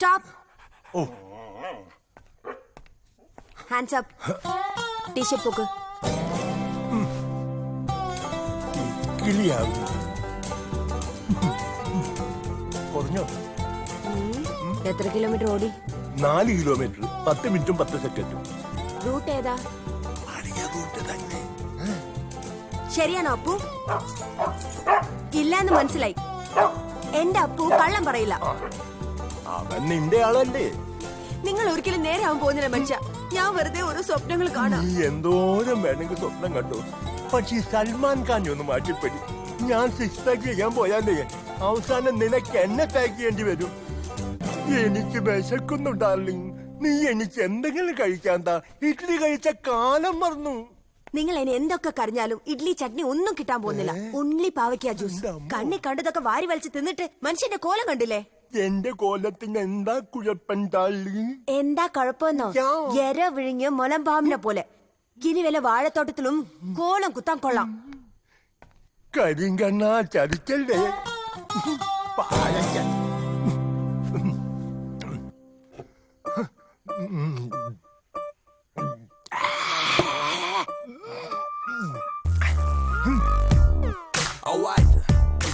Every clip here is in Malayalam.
Stop. Oh. Hands up. T-shirt poke. കിളിയാവും. കുറഞ്ഞോ? എത്ര കിലോമീറ്റർ ഓടി? 4 കിലോമീറ്റർ 10 മിനിറ്റും 10 സെക്കൻഡും. റൂട്ട് ഏതാ? പഴയ റൂട്ട് തന്നെ. ശരിയാണോ അപ്പു? ഇല്ലാന്ന് മനസ്സിലായി. എന്റെ അപ്പു കള്ളം പറയില്ല. അവൻ നിന്റെ ആളല്ലേ? നിങ്ങൾ ഒരിക്കലും നേരെ ആവാൻ പോകുന്നില്ല മനുഷ്യ. ഞാൻ വെറുതെ ഓരോ സ്വപ്നങ്ങൾ കാണാം. നീ എന്തോരം വേണമെങ്കിൽ സ്വപ്നം കണ്ടു. പക്ഷെ സൽമാൻ ഖാൻ ഒന്ന് മാറ്റിപ്പടി. ഞാൻ 6 പാക്ക് ചെയ്യാൻ പോയാലേ അവസാനം നിനക്ക് എന്നെ പാക്ക് ചെയ്യേണ്ടി വരും. എനിക്ക് വിശക്കുന്നു ഡാർലിംഗ്. നീ എനിക്ക് എന്തെങ്കിലും കഴിക്കാൻ താ. ഇഡ്ഡലി കഴിച്ച കാലം മറന്നു. നിങ്ങൾ ഇനി എന്തൊക്കെ കറിഞ്ഞാലും ഇഡ്ലി ചട്നി ഒന്നും കിട്ടാൻ പോകുന്നില്ല. ഉള്ളി പാവയ്ക്ക ജ്യൂസ്. കണ്ണി കണ്ടതൊക്കെ വാരി വലിച്ച് തിന്നിട്ട് മനുഷ്യന്റെ കോലം കണ്ടില്ലേ? എന്റെ കോലത്തിന് എന്താ കുഴപ്പം ഡാർലിംഗ്? എന്താ കുഴപ്പമെന്നോ? എര വിഴിഞ്ഞ് മുലമ്പാമ്പിനെ പോലെ. ഇനി വല്ല വാഴത്തോട്ടത്തിലും കോലം കുത്താൻ കൊള്ളാം. കരിങ്കണ്ണ ചതിക്കല്ലേ?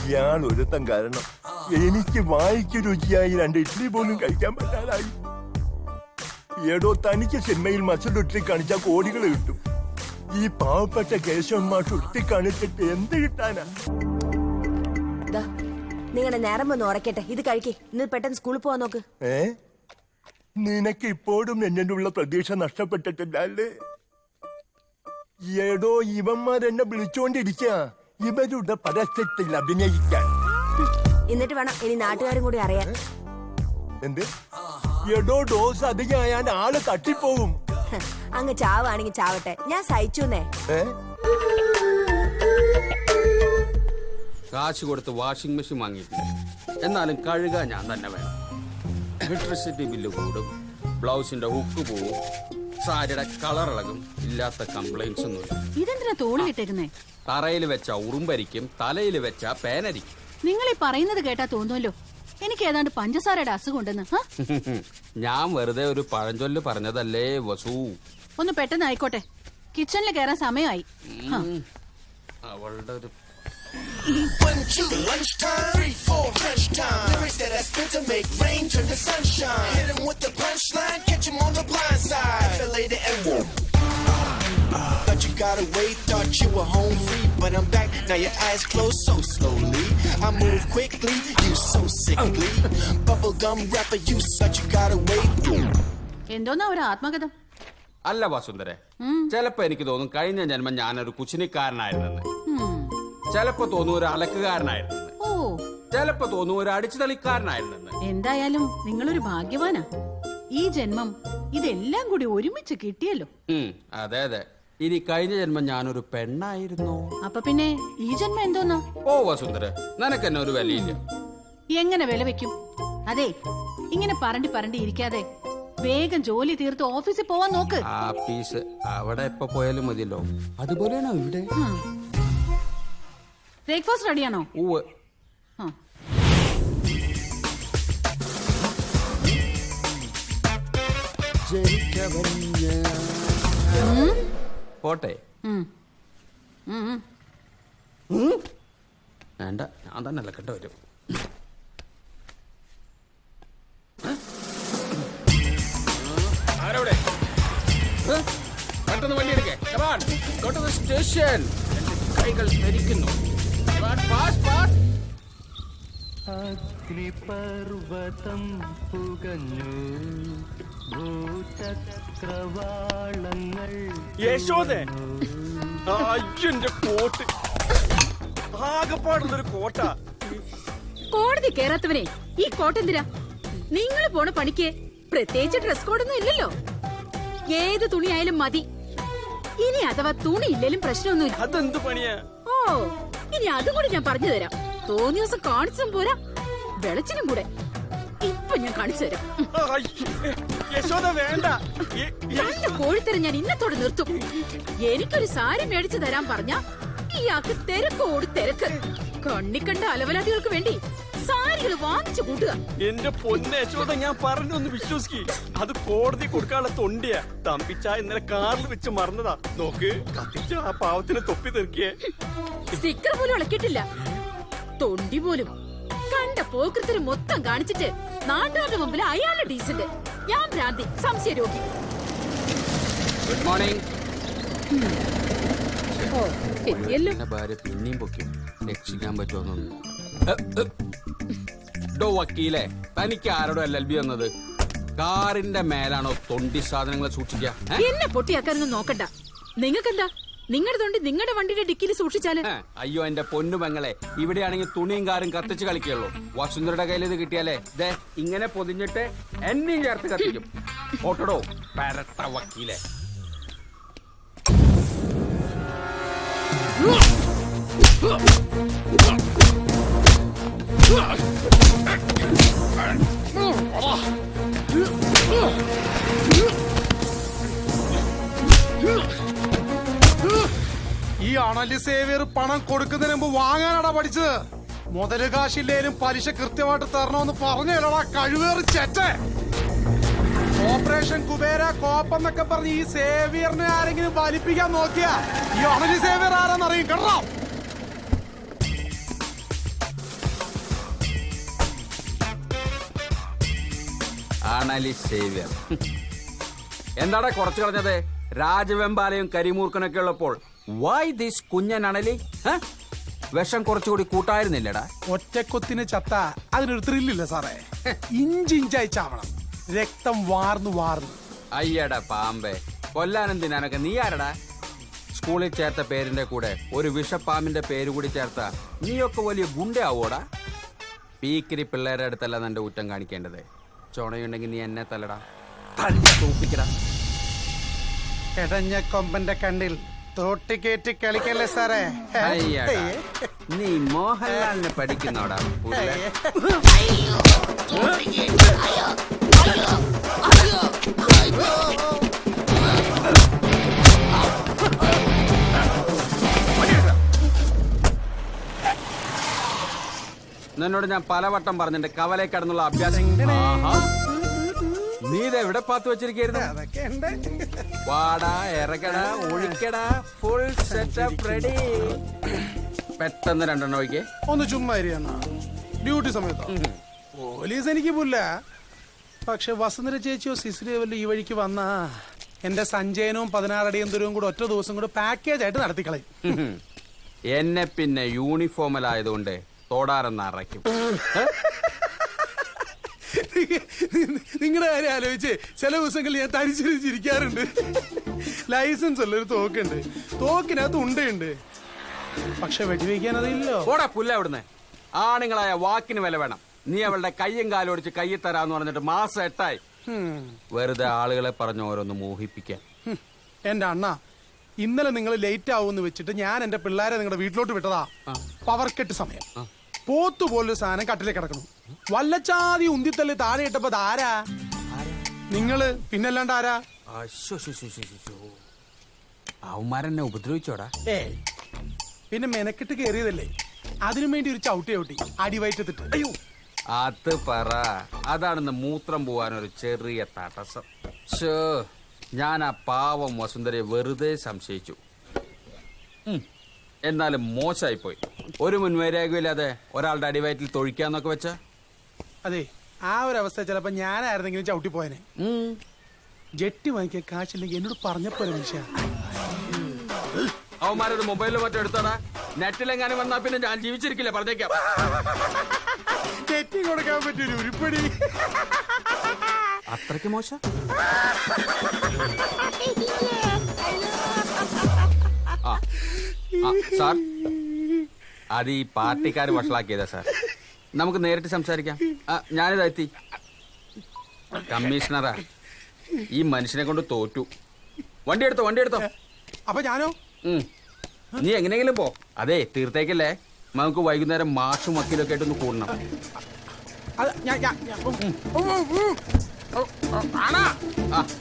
ഇയാൾ ഒരുത്തം കാരണം എനിക്ക് വായിക്ക് രുചിയായി 2 ഇഡ്ഡലി പോലും കഴിക്കാൻ പറ്റാതായി. ഏടോ തനിക്ക് സിനിമയിൽ മസിലുരുത്തി കാണിച്ചാൽ കോടികൾ കിട്ടും. ഈ പാവപ്പെട്ട കേശവന്മാർ ഉരുത്തി കാണിച്ചിട്ട് എന്ത് കിട്ടാനാ? നിങ്ങളുടെ നേരം ഒന്ന് ഉറക്കട്ടെ. ഇത് കഴിക്കേ. ഇന്ന് പെട്ടെന്ന് സ്കൂളിൽ പോവാൻ നോക്ക്. നിനക്ക് ഇപ്പോഴും എന്നോടുള്ള പ്രതീക്ഷ നഷ്ടപ്പെട്ടിട്ടില്ലേ? ഏടോ ഇവന്മാരെന്നെ വിളിച്ചോണ്ടിരിക്കുക ഇവരുടെ പരസ്യത്തിൽ അഭിനയിക്കാൻ. എന്നിട്ട് വേണം ഇനി നാട്ടുകാരും കൂടി അറിയാൻ. എന്ത്? എടോ ഡോസ് അധികമായാൽ ആള് തട്ടിപ്പോവും. അങ്ങ് ചാവാണെങ്കിൽ ചാവട്ടെ, ഞാൻ സഹിച്ചുന്നേ. കാശ് കൊടുത്ത് വാഷിംഗ് മെഷീൻ വാങ്ങിയിട്ടില്ല. എന്നാലും കഴുകാൻ ഞാൻ തന്നെ വേണം. ഇലക്ട്രിസിറ്റി ബില്ല് കൂടും, ബ്ലൗസിന്റെ ഹുക്ക് പോവും, സാരിയുടെ കളർ ഇളകും. ഇല്ലാത്ത കംപ്ലൈന്റ്സ് ഒന്നുമില്ല. ഇതെന്തിനാ തോളിലിട്ടേക്കുന്നേ? തറയിൽ വെച്ച ഉറുമ്പരിക്കും, തലയിൽ വെച്ച പേനരിക്കും. നിങ്ങൾ ഈ പറയുന്നത് കേട്ടാ തോന്നുമല്ലോ എനിക്ക് ഏതാണ്ട് പഞ്ചസാരയുടെ അസുഖം ഉണ്ടെന്ന്. ഞാൻ വെറുതെ ഒരു പഴഞ്ചൊല്ല് പറഞ്ഞതല്ലേ വസു. ഒന്ന് പെട്ടെന്ന് ആയിക്കോട്ടെ, കിച്ചണിൽ കയറാൻ സമയമായി. അവളുടെ ഒരു Thought you got away, thought you were home free, but I'm back, now your eyes close so slowly. I move quickly, you so sickly. Bubblegum rapper, you thought you got away. എന്തോന്നാ ഒരു ആത്മകഥം? അല്ല വസുന്ധരെ, ചിലപ്പോ എനിക്ക് തോന്നും കഴിഞ്ഞ ജന്മം ഞാനൊരു കുച്ചിനിക്കാരനായിരുന്നെന്ന്. ചിലപ്പോ തോന്നും ഒരു അലക്കുകാരനായിരുന്നെന്ന്. ചിലപ്പോ തോന്നും ഒരു അടിച്ചുതളിക്കാരനായിരുന്നെന്ന്. എന്തായാലും നിങ്ങളൊരു ഭാഗ്യവാനാ. ഈ ജന്മം ഇതെല്ലാം കൂടി ഒരുമിച്ച് കിട്ടിയല്ലോ. അതെ അതെ. ഇനി കഴിഞ്ഞ ജന്മം ഞാനൊരു പെണ്ണായിരുന്നു. അപ്പൊ പിന്നെ ഈ ജന്മം എന്തോന്നാ? ഓ വസുന്ധര, നിനക്കെന്നെ ഒരു വിലയില്ല. എങ്ങനെ വില വെക്കും? അതെ, ഇങ്ങനെ പറണ്ടി ഇരിക്കാതെ വേഗം ജോലി തീർത്ത് ഓഫീസിൽ പോവാൻ നോക്ക്. ആഫീസ് അവിടെ എപ്പോ പോയാലും മതിയല്ലോ. അതുപോലെയാണോ ഇവിടെ? ബ്രേക്ക്ഫാസ്റ്റ് റെഡിയാണോ? പോട്ടെ. വേണ്ട, ഞാൻ തന്നെ അലക്കേണ്ട വരും. ആരവിടെ? പെട്ടെന്ന് വണ്ടി എടുക്കേ. സ്റ്റേഷൻ. കൈകൾ ധരിക്കുന്നു. അഗ്നിപർവതം പുകഞ്ഞു ഭൂചക്രവാളങ്ങൾ. യശോദേ, അയ്യന്റെ കോട്ട് ആകെപ്പാടുള്ളൊരു കോട്ട. കോടതി കേറാത്തവനെ ഈ കോട്ടെന്തിരാ? നിങ്ങൾ പോണ പണിക്ക് പ്രത്യേകിച്ച് ഡ്രസ് കോഡൊന്നും ഇല്ലല്ലോ. ഏത് തുണിയായാലും മതി. ഇനി അഥവാ തുണി ഇല്ലേലും പ്രശ്നമൊന്നുമില്ല. അതെന്ത് പണിയാ? ഓ, ഇനി അതുകൂടി ഞാൻ പറഞ്ഞു തരാം. തോന്നിയ ദിവസം കാണിച്ചും പോരാ, വെളച്ചിനും കൂടെ. ഇപ്പൊ ഞാൻ കാണിച്ചു തരാം. യശോദ വേണ്ട. കോഴിത്തരം ഞാൻ ഇന്നത്തോടെ നിർത്തും. എനിക്കൊരു സാരി മേടിച്ചു തരാൻ പറഞ്ഞ ഇയാൾക്ക് തിരക്കോട് തിരക്ക്. കണ്ണിക്കണ്ട അലവലാദികൾക്ക് വേണ്ടി സാരികൾ വാങ്ങിച്ചു കൂട്ടുക. എന്റെ പൊന്നെ യശോദ, ഞാൻ പറഞ്ഞൊന്ന് വിശ്വസിക്ക്. അത് കോടതി കൊടുക്കാനുള്ള തൊണ്ടിയാ. തമ്പിച്ച ഇന്നലെ കാറിൽ വെച്ച് മറന്നതാ. നോക്ക്, കത്തിച്ച ആ പാവത്തിന് തൊപ്പി തെറിക്കേ. സ്റ്റിക്കർ പോലും ഇളക്കിയിട്ടില്ല, തൊണ്ടി പോലും. കണ്ട പോക്കൃത്തിന് മൊത്തം കാണിച്ചിട്ട് നാട്ടുകാരുടെ മുമ്പിൽ അയാളുടെ ഡീസന്റ്. ഞാൻ ഭ്രാന്തി, സംശയ രോഗി. Good morning. എത്തിയല്ലോ. ഭാര്യ പിന്നെയും പൊക്കി രക്ഷിക്കാൻ പറ്റുമെന്നൊന്നും. ഡോ വക്കീലെ, തനിക്ക് ആരോടോ LLB വന്നത്? കാറിന്റെ മേലാണോ തൊണ്ടി സാധനങ്ങളെ സൂക്ഷിക്കുക? എന്നെ പൊട്ടിയാക്കാനൊന്നും നോക്കണ്ട. നിങ്ങൾക്കെന്താ? നിങ്ങളുടെ തൊണ്ടി നിങ്ങളുടെ വണ്ടിയുടെ ഡിക്കിയിൽ സൂക്ഷിച്ചാല്. അയ്യോ എന്റെ പൊന്നു പെങ്ങളെ, ഇവിടെയാണെങ്കിൽ തുണിയും കാറും കത്തിച്ച് കളിക്കുള്ളൂ. വസുന്ധരയുടെ കയ്യിൽ ഇത് കിട്ടിയാലേ ദേ ഇങ്ങനെ പൊതിഞ്ഞിട്ട് എന്നെയും ചേർത്ത് കത്തിക്കും. ഓട്ടടോ പരട്ട വക്കീലെ. ഈ അണലി സേവിയർ പണം കൊടുക്കുന്നതിന് മുമ്പ് വാങ്ങാനാടാ പഠിച്ചത്. മുതല് കാശില്ലേലും പലിശ കൃത്യമായിട്ട് തരണമെന്ന് പറഞ്ഞല്ലോടാ കഴിവേറി ചെറ്റേ. ഓപ്പറേഷൻ കുബേര കോപ്പെന്നൊക്കെ പറഞ്ഞ് ഈ സേവിയറിനെ ആരെങ്കിലും വലിപ്പിക്കാൻ നോക്കിയാ ഈ അണലി സേവിയർ ആരാന്നറിയും കേട്ടോ. അണലി സേവ്യർ എന്താടാ കുറച്ചു കളഞ്ഞത്? രാജവെമ്പാലയും കരിമൂർക്കനൊക്കെ ഉള്ളപ്പോൾ വൈ ദിസ് കുഞ്ഞൻ അണലി? വിഷം കുറച്ചുകൂടി കൂട്ടായിരുന്നില്ലടാ. ഒറ്റക്കൊത്തിന് ചത്ത അതിനൊരു ത്രില്ലില്ല സാറേ. ഇഞ്ചിഞ്ചായി ചാവണം, രക്തം വാർന്നു വാർന്നു. അയ്യടാ പാമ്പേ, കൊല്ലാനെന്തിനാനൊക്കെ നീ ആരടാ? സ്കൂളിൽ ചേർത്ത പേരിന്റെ കൂടെ ഒരു വിഷപ്പാമ്പിന്റെ പേര് കൂടി ചേർത്ത നീയൊക്കെ വലിയ ഗുണ്ടയാവോടാ? പീക്കിരി പിള്ളേരുടെ അടുത്തല്ല നിന്റെ ഊറ്റം കാണിക്കേണ്ടത്. ചുണയുണ്ടെങ്കിൽ നീ എന്നെ തല്ലടാ, തല്ലി തൂപ്പിക്കടാ. എടഞ്ഞ കൊമ്പന്റെ കണ്ണിൽ തോട്ടിക്കേറ്റി കളിക്കല്ലേ സാറേ. അയ്യടാ, നീ മോഹൻലാലിനെ പഠിക്കുന്നോടാ പുള്ള. നിന്നോട് ഞാൻ പലവട്ടം പറഞ്ഞിട്ടുണ്ട് കവലെ കടന്നുള്ള അഭ്യാസം. നീ ഇത് എവിടെ പാത്ത് വെച്ചിരിക്കുന്നു? വാടാ, ഇറക്കടാ, ഒഴിക്കടാ, ഫുൾ സെറ്റപ്പ് റെഡി. പെട്ടെന്ന് രണ്ടെണ്ണം ഒഴിക്കേ. ഒന്ന് ചുമ്മാ ഡ്യൂട്ടി സമയത്ത് പോലീസ് എനിക്ക് പുല്ല. പക്ഷെ വസുന്ധര ചേച്ചിയോ സിസിലിയോ ഈ വഴിക്ക് വന്നാ എന്റെ സഞ്ചയനവും 16 അടിയും ദൂരവും കൂടെ ഒറ്റ ദിവസം കൂടെ പാക്കേജ് ആയിട്ട് നടത്തിക്കളയും. എന്നെ പിന്നെ യൂണിഫോമിലായതുകൊണ്ട് തോടാറെന്ന് അറയ്ക്കും. നിങ്ങളുടെ കാര്യം ആലോചിച്ച് ചില ദിവസങ്ങളിൽ ഞാൻ തരിച്ചിരിക്കാറുണ്ട്. ലൈസൻസ് ഉള്ളൊരു തോക്കുണ്ട്, തോക്കിനകത്ത് ഉണ്ടയുണ്ട്, പക്ഷെ വെടിവെക്കാൻ അതില്ലോ. ഓടാ പുല്ല അവിടുന്ന്. ആണുങ്ങളായ വാക്കിന് വില വേണം. നീ അവളുടെ കയ്യും കാലും ഒടിച്ച് കയ്യിൽ തരാന്ന് പറഞ്ഞിട്ട് മാസം 8 ആയി. വെറുതെ ആളുകളെ പറഞ്ഞ് ഓരോന്ന് മോഹിപ്പിക്കാൻ. എന്റെ അണ്ണ, ഇന്നലെ നിങ്ങൾ ലേറ്റ് ആവുമെന്ന് വെച്ചിട്ട് ഞാൻ എന്റെ പിള്ളേരെ നിങ്ങളുടെ വീട്ടിലോട്ട് വിട്ടതാ. പവർക്കെട്ട് സമയം പോത്തുപോലൊരു സാധനം കട്ടിലേ കിടക്കണം. വല്ലച്ചാതി ഉന്തിത്തള്ളി താഴെ ഇട്ടപ്പോ ആരാ? നിങ്ങള്, പിന്നല്ലാണ്ട് ആരാ? അവന്മാരെന്നെ ഉപദ്രവിച്ചോടാ. പിന്നെ മെനക്കെട്ട് കേറിയതല്ലേ, അതിനു വേണ്ടി ഒരു ചവിട്ടി അടിവയറ്റത്തിട്ട്. അയ്യോ, അത് പറ. അതാണെന്ന് മൂത്രം പോവാനൊരു ചെറിയ തടസ്സം. ഞാൻ ആ പാവം വസുന്ധരയെ വെറുതെ സംശയിച്ചു. എന്നാലും മോശമായിപ്പോയി. ഒരു മുൻവൈരാഗ്യമില്ലാതെ ഒരാളുടെ അടിവയറ്റിൽ തൊഴിക്കാന്നൊക്കെ വെച്ച. അതെ, ആ ഒരു അവസ്ഥ ചിലപ്പോ ഞാനായിരുന്നെങ്കിലും ചവിട്ടി പോയനെ. ജെട്ടി വാങ്ങിക്കാൻ കാശില്ലെങ്കിൽ എന്നോട് പറഞ്ഞപ്പോലെ മനുഷ്യ. അവന്മാരത് മൊബൈലിൽ മറ്റോ എടുത്തോടാ. നെറ്റിലെങ്ങാനും വന്നാ പിന്നെ ഞാൻ ജീവിച്ചിരിക്കില്ല, പറഞ്ഞേക്കാം. ജെറ്റി കൊടുക്കാൻ പറ്റൊരു ഉരുപ്പടി. അത്രയ്ക്ക് മോശം? സാർ, അത് ഈ പാർട്ടിക്കാർ വഷളാക്കിയതാ സാർ. നമുക്ക് നേരിട്ട് സംസാരിക്കാം. ഞാനിതാ എത്തി. കമ്മീഷണറാ, ഈ മനുഷ്യനെ കൊണ്ട് തോറ്റു. വണ്ടി എടുത്തോ. അപ്പൊ ഞാനോ? നീ എങ്ങനെയെങ്കിലും പോ. അതെ, തീർത്തേക്കല്ലേ. നമുക്ക് വൈകുന്നേരം മാഷും വക്കീലൊക്കെ ആയിട്ടൊന്ന് കൂടണം.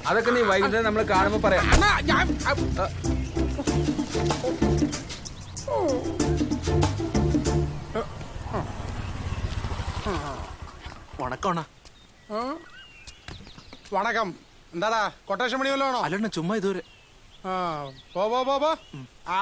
അതൊക്കെ നീ വൈകുന്നേരം നമ്മൾ കാണുമ്പോ പറയാം. വണക്കോണ. വണക്കം. എന്താടാ കൊട്ടേഷൻ പണി വല്ലതാണോ? അല്ലണ്ണ ചുമ്മാ ഇതുവരെ. പോ. ആ